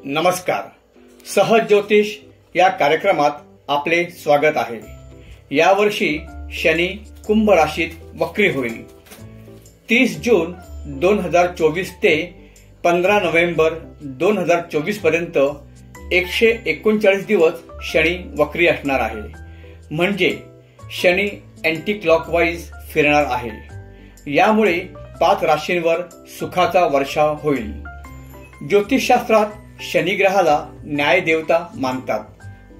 नमस्कार. सहज ज्योतिष या कार्यक्रमात आपले स्वागत आहे. यावर्षी शनी कुंभ राशीत वक्री होईल. 30 जून 2024 ते 15 नोव्हेंबर 2024 पर्यंत 139 दिवस शनी वक्री असणार आहे. म्हणजे शनी अँटी क्लॉकवाईज फिरणार आहे. यामुळे 5 राशींवर सुखाचा वर्षाव होईल. ज्योतिषशास्त्रात शनी ग्रहाला न्याय देवता मानतात,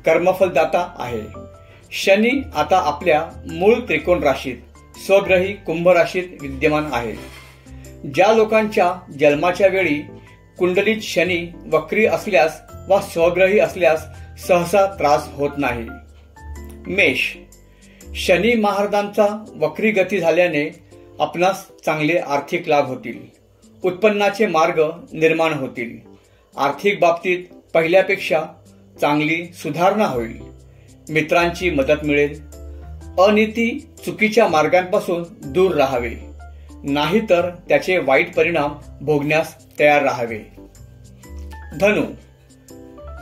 कर्मफलदाता आहे. शनी आता आपल्या मूळ त्रिकोण राशीत स्वग्रही कुंभ राशीत विद्यमान आहे. ज्या लोकांच्या जन्माच्या वेळी कुंडलीत शनी वक्री असल्यास वा स्वग्रही असल्यास सहसा त्रास होत नाही. मेष. शनी महाराजांचा वक्री गती झाल्याने आपणास चांगले आर्थिक लाभ होतील. उत्पन्नाचे मार्ग निर्माण होतील. आर्थिक बाबतीत पहिल्यापेक्षा चांगली सुधारणा होईल. मित्रांची मदत मिळेल. अनिती चुकीच्या मार्गांपासून दूर राहावे, नाहीतर त्याचे वाईट परिणाम भोगण्यास तयार राहावे. धनु.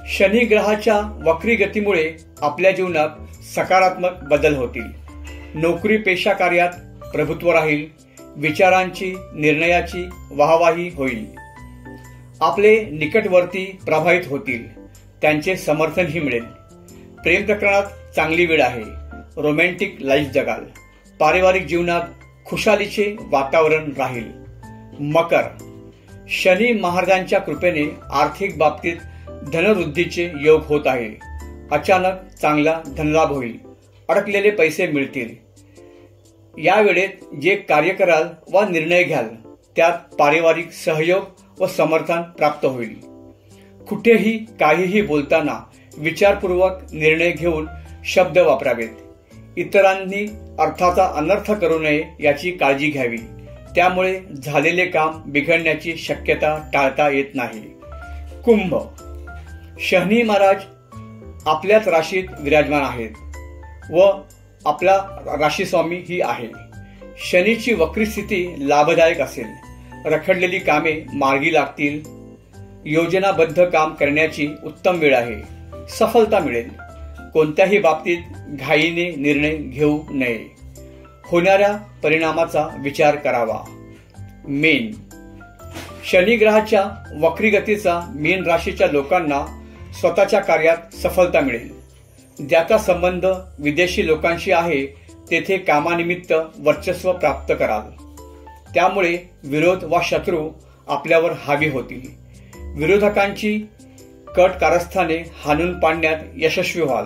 शनी ग्रहाच्या वक्री गतीमुळे आपल्या जीवनात सकारात्मक बदल होतील. नोकरी पेशा कार्यात प्रभुत्व राहील. विचारांची निर्णयाची वाहवाही होईल. आपले निकटवर्ती प्रभावित होतील. त्यांचे समर्थनही मिळेल. प्रेम प्रकरणात चांगली वेळ आहे. रोमॅन्टिक लाईफ जगाल. पारिवारिक जीवनात खुशालीचे वातावरण राहील. मकर. शनी महाराजांच्या कृपेने आर्थिक बाबतीत धनवृद्धीचे योग होत आहे. अचानक चांगला धनलाभ होईल. अडकलेले पैसे मिळतील. या वेळेत जे कार्य कराल वा निर्णय घ्याल त्यात पारिवारिक सहयोग व समर्थन प्राप्त होईल. कुठेही काहीही बोलताना विचारपूर्वक निर्णय घेऊन शब्द वापरावेत. इतरांनी अर्थाचा अनर्थ करू नये याची काळजी घ्यावी. त्यामुळे झालेले काम बिघडण्याची शक्यता टाळता येत नाही. कुंभ. शनी महाराज आपल्याच राशीत विराजमान आहेत व आपला राशीस्वामी ही आहे. शनीची वक्री स्थिती लाभदायक असेल. रखडलेली कामे मार्गी लागतील. योजनाबद्ध काम करण्याची उत्तम वेळ आहे. सफलता मिळेल. कोणत्याही बाबतीत घाईने निर्णय घेऊ नये. होणाऱ्या परिणामाचा विचार करावा. मीन. शनी ग्रहाच्या वक्री गतीचा मीन राशीच्या लोकांना स्वतःच्या कार्यात सफलता मिळेल. ज्याचा संबंध विदेशी लोकांशी आहे तेथे कामानिमित्त वर्चस्व प्राप्त कराल. त्यामुळे विरोध वा शत्रू आपल्यावर हावी होतील. विरोधकांची कट कारस्थाने हाणून पाडण्यात यशस्वी व्हाल.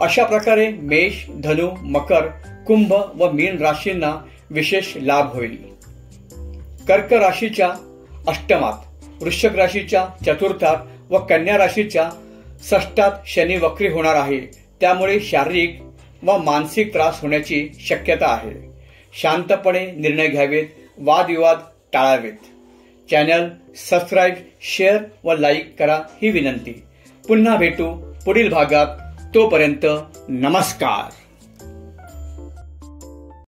अशा प्रकारे मेष, धनु, मकर, कुंभ व मीन राशींना विशेष लाभ होईल. कर्क राशीच्या अष्टमात, वृश्चिक राशीच्या चतुर्थात व कन्या राशीच्या षष्ठात शनी वक्री होणार आहे. त्यामुळे शारीरिक व मानसिक त्रास होण्याची शक्यता आहे. शांतपणे निर्णय घ्यावेत. वादविवाद टाळावेत. चॅनल सबस्क्राईब, शेअर व लाईक करा ही विनंती. पुन्हा भेटू पुढील भागात. तोपर्यंत नमस्कार.